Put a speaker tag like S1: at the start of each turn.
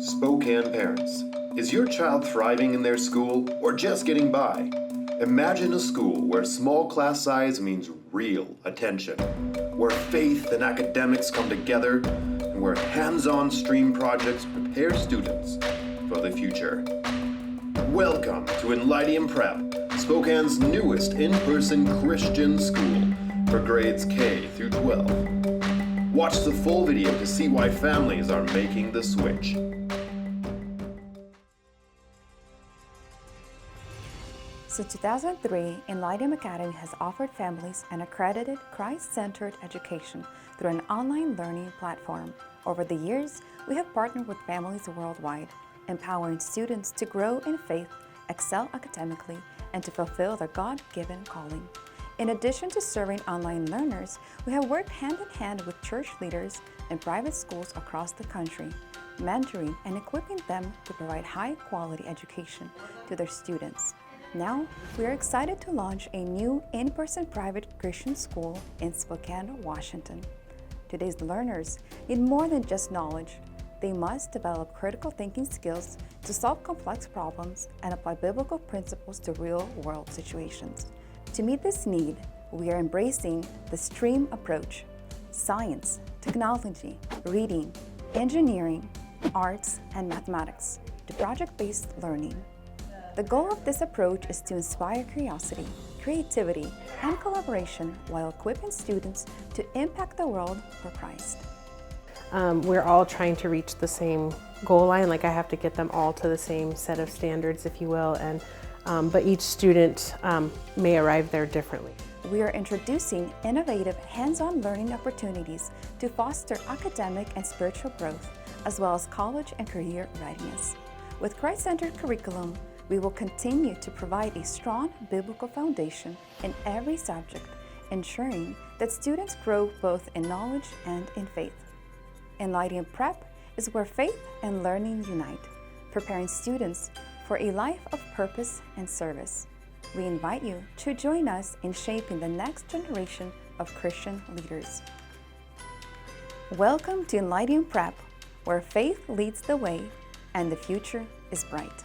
S1: Spokane parents, is your child thriving in their school or just getting by? Imagine a school where small class size means real attention, where faith and academics come together, and where hands-on STEAM projects prepare students for the future. Welcome to Enlightium Prep, Spokane's newest in-person Christian school for grades K through 12. Watch the full video to see why families are making the switch.
S2: Since 2003, Enlightium Academy has offered families an accredited Christ-centered education through an online learning platform. Over the years, we have partnered with families worldwide, empowering students to grow in faith, excel academically, and to fulfill their God-given calling. In addition to serving online learners, we have worked hand in hand with church leaders and private schools across the country, mentoring and equipping them to provide high-quality education to their students. Now, we are excited to launch a new in-person private Christian school in Spokane, Washington. Today's learners need more than just knowledge. They must develop critical thinking skills to solve complex problems and apply biblical principles to real-world situations. To meet this need, we are embracing the STREAM approach: science, technology, reading, engineering, arts, and mathematics to project-based learning. The goal of this approach is to inspire curiosity, creativity, and collaboration while equipping students to impact the world for Christ.
S3: We're all trying to reach the same goal line, like I have to get them all to the same set of standards, if you will, but each student may arrive there differently.
S2: We are introducing innovative hands-on learning opportunities to foster academic and spiritual growth, as well as college and career readiness. With Christ-centered curriculum, we will continue to provide a strong biblical foundation in every subject, ensuring that students grow both in knowledge and in faith. Enlightium Prep is where faith and learning unite, preparing students for a life of purpose and service. We invite you to join us in shaping the next generation of Christian leaders. Welcome to Enlightium Prep, where faith leads the way and the future is bright.